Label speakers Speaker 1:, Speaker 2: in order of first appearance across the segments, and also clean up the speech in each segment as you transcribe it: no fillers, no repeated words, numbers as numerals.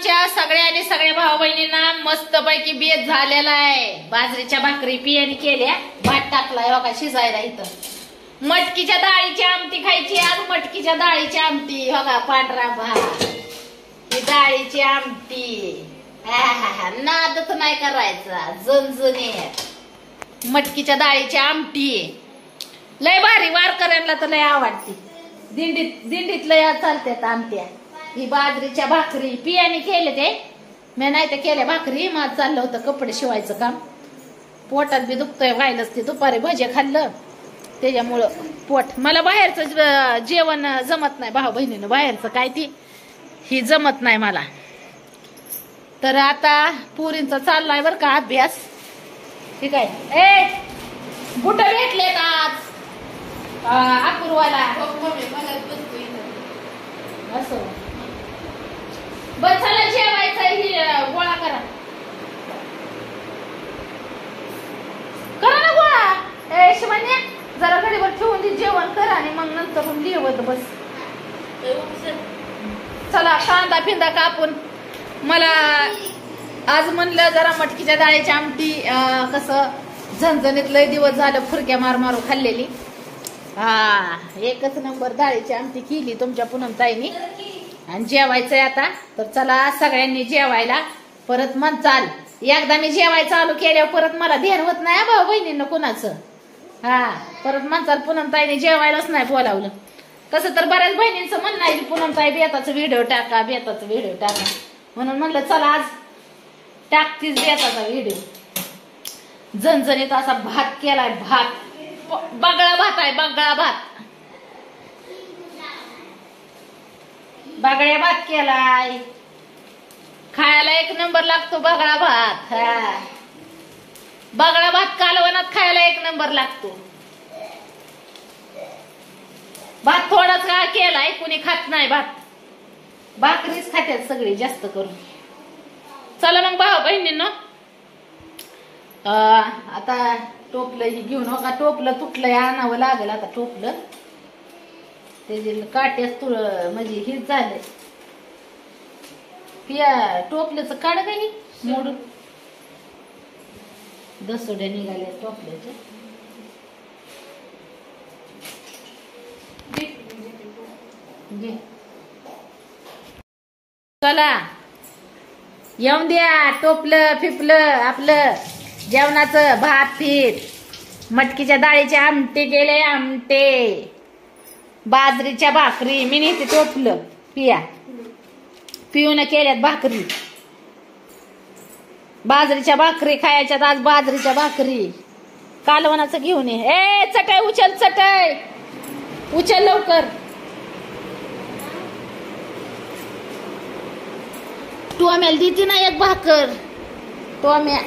Speaker 1: आमच्या सगळ्या भाऊ बहिणींना मस्त पैकी बेत झालेला आहे. बाजरीच्या भाकरी पियानी केल्या, भात टाकलाय बघा शिजायला. इथं मटकीच्या डाळीची आमटी खायची आज. मटकीच्या डाळीची आमटी बघा, पांढरा भात, ही डाळीची आमटी. नादच नाही करायचा, झणझणीत मटकीच्या डाळीची आमटी लय भारी. वारकऱ्यांना तर लय आवडती. दिंडीत लय चालतात आमट्या. ही बाजरीच्या भाकरी पियाने केले ते, मी नाही ते केल्या भाकरी. माझं चाललं होतं कपडे शिवायचं काम. पोटात बी दुखतंय, व्हायलाच ते दुपारी भजे खाल्लं त्याच्यामुळं पोट. मला बाहेरचं जेवण जमत नाही भाऊ बहिणीनं, बाहेरचं काय ती ही जमत नाही मला. तर आता पुरींचा चाललाय बर का अभ्यास. ठीक आहे. ए बुट भेटलेत आज अपूर्वाला. असं बर, चला जेवायचं. ही गोळा करा ना गोळा. ए शिवान्या जरा घडीवर ठेवून दे, जेवण करा आणि मग नंतर लिहवत बस. चला कांदा फिंदा कापून. मला आज म्हणलं जरा मटकीच्या डाळीची आमटी, कसं झणझणीत लय दिवस झालं फुरक्या मारू खाल्लेली. एकच नंबर डाळीची आमटी केली तुमच्या पूनमताईनी. आणि जेवायचंय आता. तर चला सगळ्यांनी जेवायला. परत मन चाल, एकदा मी जेवाय चालू केल्यावर परत मला ध्यान होत नाही भाऊ बहिणींना कुणाचं. परत म्हणचाल पूनमताईने जेवायलाच नाही बोलावलं. कसं तर बऱ्याच बहिणींचं म्हणणं आहे पूनमताई बेताचं व्हिडिओ टाका, बेताचं व्हिडिओ टाका. म्हणून म्हणलं चला आज टाकतीच बेताचा व्हिडिओ. झणझणीत असा भात केलाय, भात बगळा भात आहे, बगळा भात. बगळ्या भात केलाय, खायला एक नंबर लागतो बगळा भात. बगळा भात कालवणात खायला एक नंबर लागतो. भात थोडाच का केलाय, कुणी खात नाही भात. भाकरीच खात्यात सगळी जास्त करून. चला मग भाऊ बहिणींनो, आता टोपलं ही घेऊन हो का. टोपलं तुटलंय, आणावं लागेल आता टोपलं. ते काट्याच म्हणजे हेच झालंय. पिया टोपल्याचं काढ काही मोडून. दसोड्या निघाल्या टोपल्याच्या. चला येऊन द्या टोपलं फिपलं आपलं जेवणाचं. भात पीठ, मटकीच्या डाळीचे आमटे केले, आमटे, बाजरीच्या भाकरी. मी नेते टोपलं. पिऊन केल्यात भाकरी. बाजरीच्या भाकरी खायच्यात आज. बाजरीच्या भाकरी कालवणाचं घेऊन ये. ए चटई उचल, चटई उचल लवकर. टोम्याला देते ना एक भाकर. टोम्या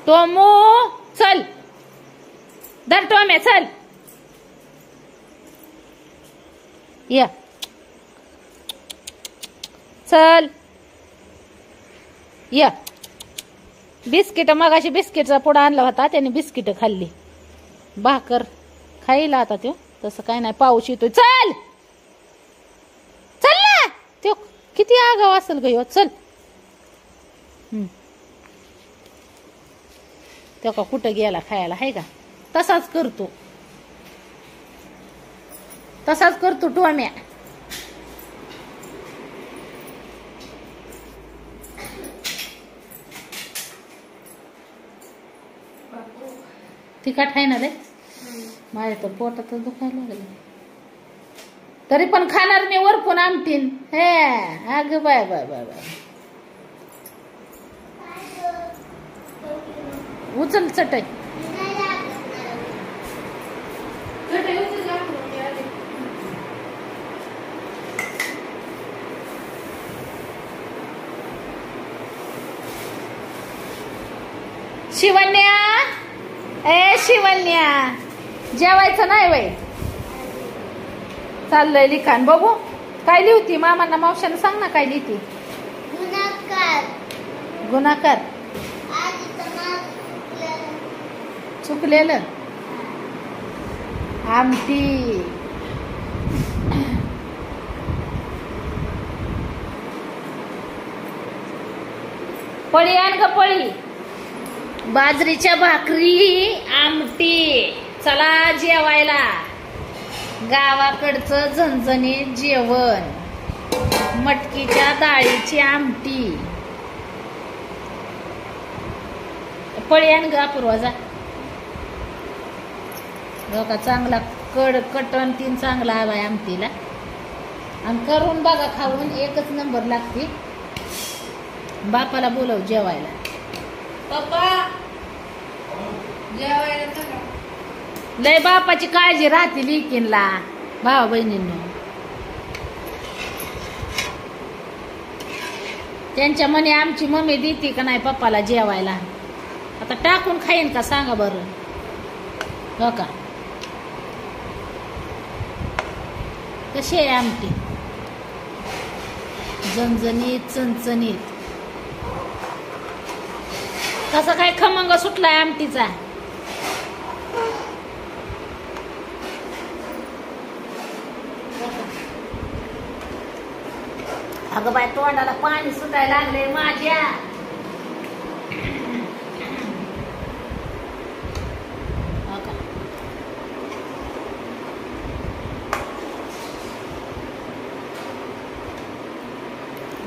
Speaker 1: टोमू चल, धर टोम्या चल. या चल या. बिस्किट मगाशी बिस्किटचा पुडा आणला होता, त्याने बिस्किट खाल्ली. भाकर खायला आता तो तसं काय नाही. पाऊस येतोय. चल चल ना. तो किती आगाव असेल ग. चल. तो का कुठं गेला खायला आहे का. तसाच करतो, तसाच करतो टोम्या. तिखट आहे ना रे. माझ्या तर पोटातच दुखायला लागलं. तरी पण खाणार मी वरपून आमटीन. हे अग बाय बाय बाय बाय. उचल चटई. शिवन्या, ए शिवन्या जेवायचं नाही वय. चाललंय लिखाण. बघू काय लिहिती. मामांना मावशाने सांग ना काय लिहिती. गुणाकार. चुकलेलं. आमटी. पळी आण ग पळी. बाजरीच्या भाकरी आमटी. चला जेवायला. गावाकडचं झणझणीत जेवण. मटकीच्या डाळीची आमटी. पळी आण ग अपूर्वा जा. का चांगला कटण तीन चांगला हवाय आमटीला. आणि करून बघा खाऊन एकच नंबर लागते. बापाला बोलव जेवायला.
Speaker 2: पप्पा जेवायला.
Speaker 1: लय बापाची काळजी राहते लिकीनला भावा बहिणींनो. त्यांच्या मने आमची मम्मी देते का नाही पप्पाला जेवायला. आता टाकून खाईन का सांगा बरं. हो का कशी आहे आमटी. झणझणीत चणचणीत. कसा काय खमंग सुटलाय आमटीचा. अगं बाय तोंडाला पाणी सुटायला लागले माझ्या.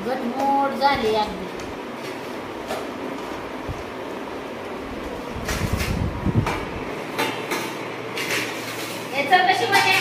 Speaker 1: गटमोड झाली अगदी. कशी म्हणजे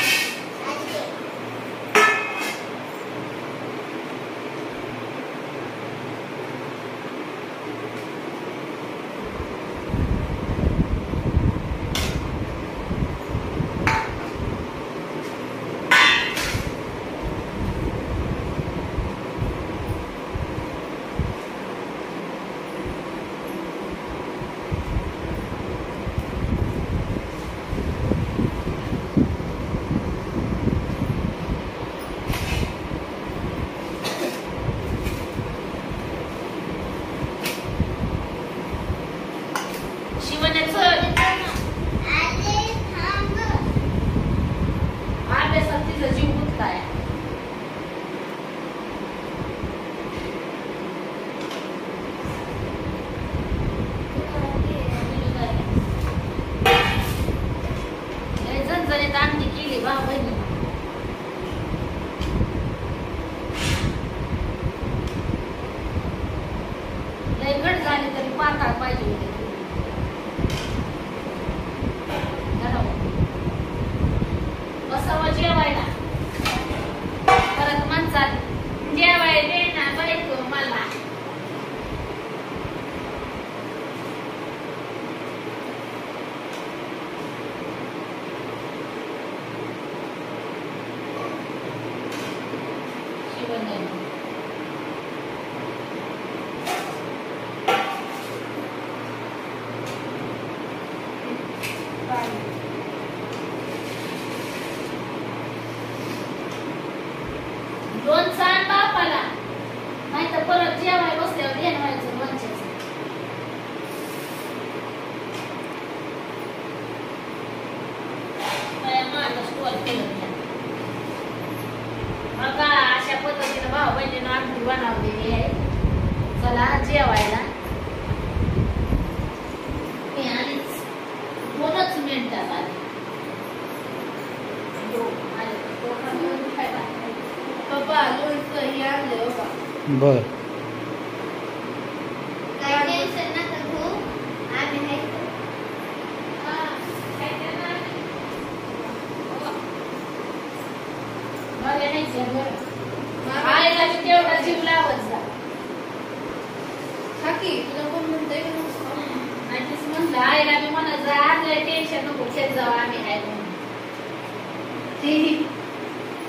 Speaker 1: झाली तरी पाका पाहिजे. बसावं जेवायला. परत म्हणतात जेवाय दे ना बायको मला. दोन सांग बापाला नाही तर परत जेवाय बसल्यावर देणवायचं लोणच्याचं. माझं स्टोर केलं बघा. अशा पद्धतीनं भाऊ बहिणीनं आमटी बनवलेली आहे. चला जेवायला. मी आलीच 2च मिनिटात आली. पप्पा लोणचं हे आणले हो का.
Speaker 3: बर
Speaker 2: काय टेन्शन नका घेऊ. आम्ही नाही
Speaker 1: आईला तेवढा जीव लावत जा.
Speaker 2: तुला कोण म्हणतंय
Speaker 1: आणि तीच म्हणलं आईला मी म्हणत जा आज टेन्शन नको खेळ जाऊ आम्ही आहे म्हणून.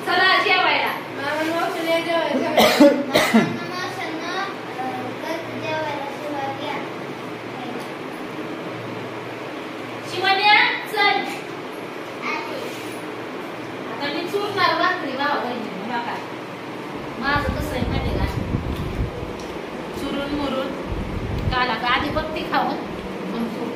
Speaker 1: चला जेवायला. शिवण्या चल. आता मी चुरणार भाकरी भाऊ बहिणी. बघा माझं कसं आहे माहिती का. चुरून मुरून काला का आधी बघती खाऊन मग चूर.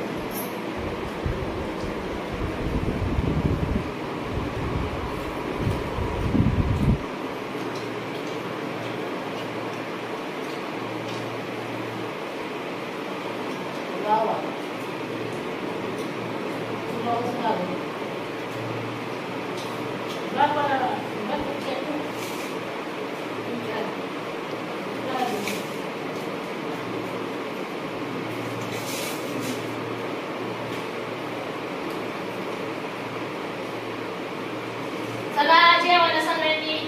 Speaker 1: चला जेवायला सगळ्यांनी.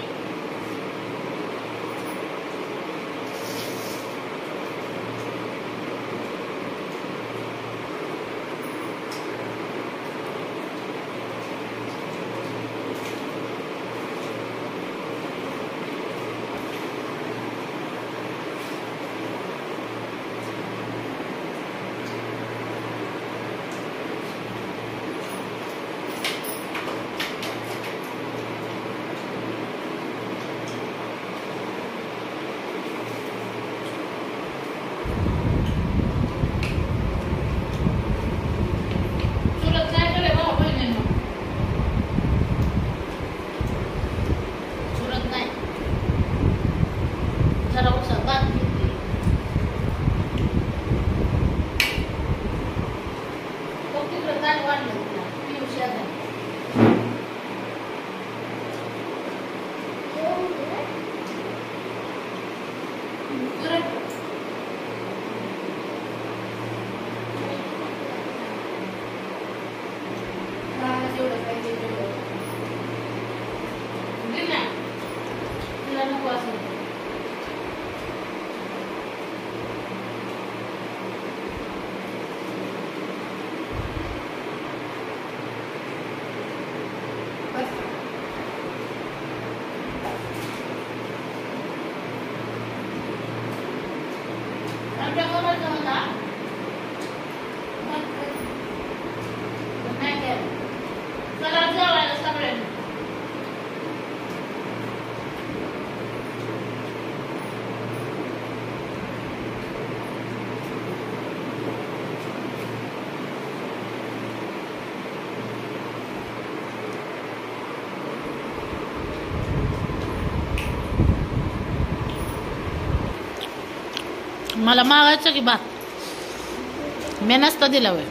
Speaker 1: मला मागायचं की भात मी नसता दिला वय.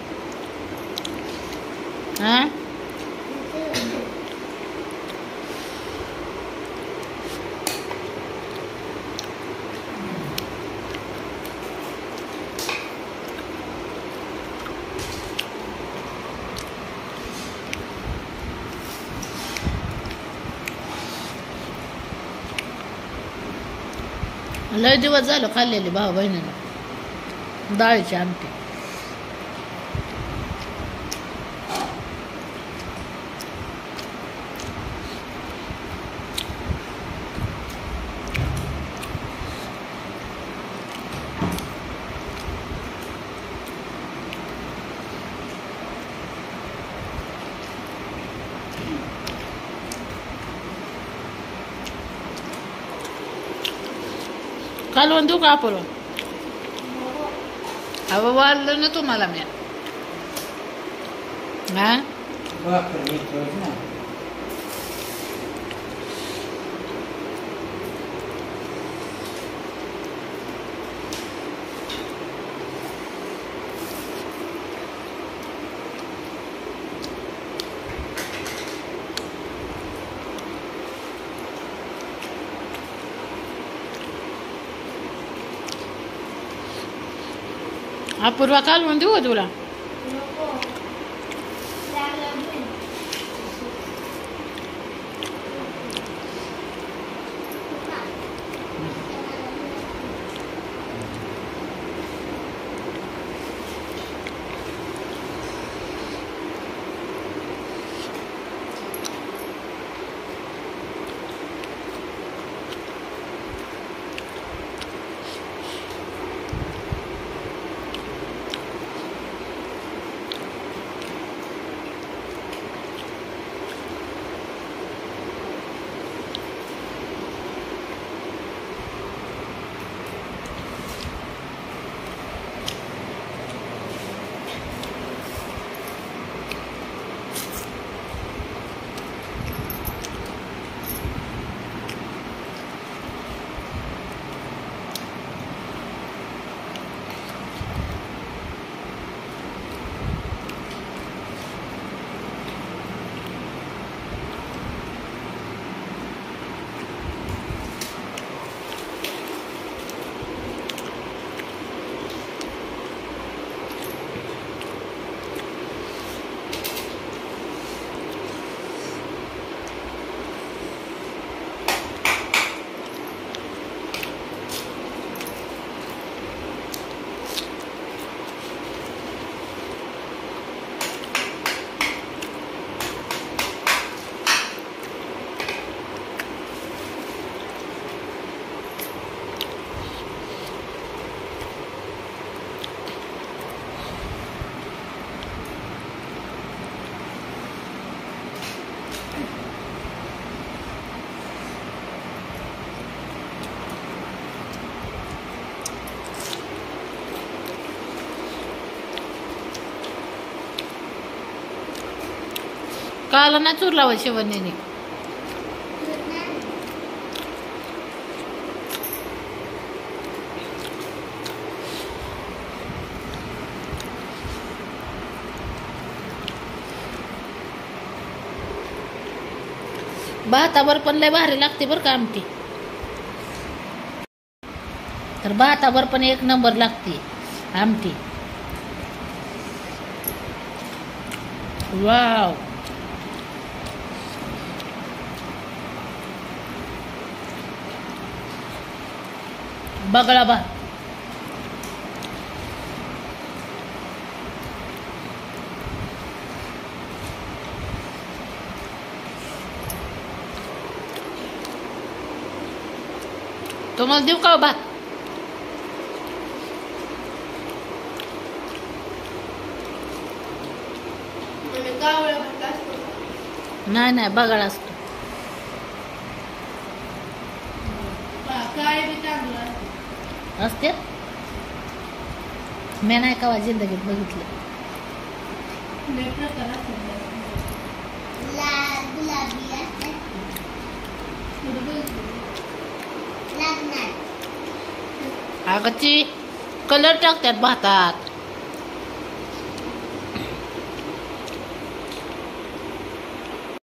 Speaker 1: हा लय दिवस झालं खाल्लेली भाऊ बहिणीला डाळीची आमटी. कालवण देऊ का आपण? अहो वाढलं ना तुम्हाला मी. हा अपूर्वा कालवण देऊ का तुला?
Speaker 2: नको. त्याला घेऊन.
Speaker 1: काला ना चूर लावा शिवण्याने. भातावर पण लय भारी लागते बरं का आमटी. तर भातावर पण एक नंबर लागते आमटी. वाव. बगळा भात. तुम्हाला देऊ का भात? नाही नाही बगाळा असतो. असते मी नाही का जिंदगीत बघितलं. अगं ती कलर टाकतात भातात.